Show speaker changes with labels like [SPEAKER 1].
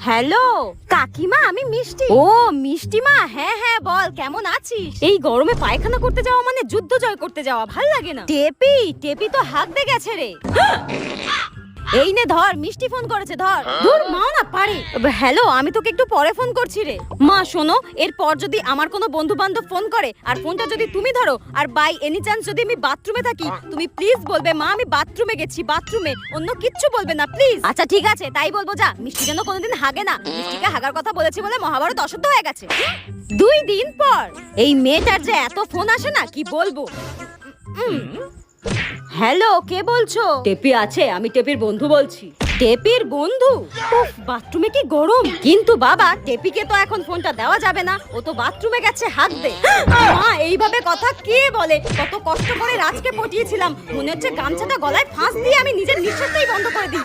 [SPEAKER 1] Hello কাকিমা, আমি মিষ্টি। ও মিষ্টি মা, হ্যাঁ হ্যাঁ বল, কেমন আছিস? এই গরমে পায়খানা করতে যাওয়া মানে যুদ্ধ জয় করতে যাওয়া, ভাল লাগে না। টেপি টেপি তো হাত দে গেছে রে। এই নে ধর, মিষ্টি ফোন করেছে, ধর। ধুর, মাও না পারে। হ্যালো, আমি তোকে একটু পরে ফোন করছি রে। মা শোনো, এরপর যদি আমার কোনো বন্ধু বান্ধব ফোন করে আর ফোনটা যদি তুমি ধরো, আর বাই এনি চান্স যদি আমি বাথরুমে থাকি, তুমি প্লিজ বলবে মা আমি বাথরুমে গেছি, বাথরুমে, অন্য কিচ্ছু বলবে না প্লিজ। আচ্ছা ঠিক আছে, তাই বলবো। যা, মিষ্টি যেন কোনোদিন হাগে না। মিষ্টিকে হাগার কথা বলেছি বলে মহাভারত অশুদ্ধ হয়ে গেছে। 2 দিন পর এই মেয়েটার যে এত ফোন আসে না, কি বলবো। হ্যালো, কে বলছো? টেপি আছে, আমি টেপির বন্ধু বলছি। টেপির বন্ধু? উফ, বাথরুমে কি গরম। কিন্তু বাবা, টেপিকে তো এখন ফোনটা দেওয়া যাবে না, ও তো বাথরুমে গেছে হাত দে। মা, এইভাবে কথা কে বলে? কত কষ্ট করে রাজকে পটিয়েছিলাম, মনে হচ্ছে গামছাটা গলায় ফাঁস দিয়ে আমি নিজের নিঃশ্বাসটাই বন্ধ করে দিই।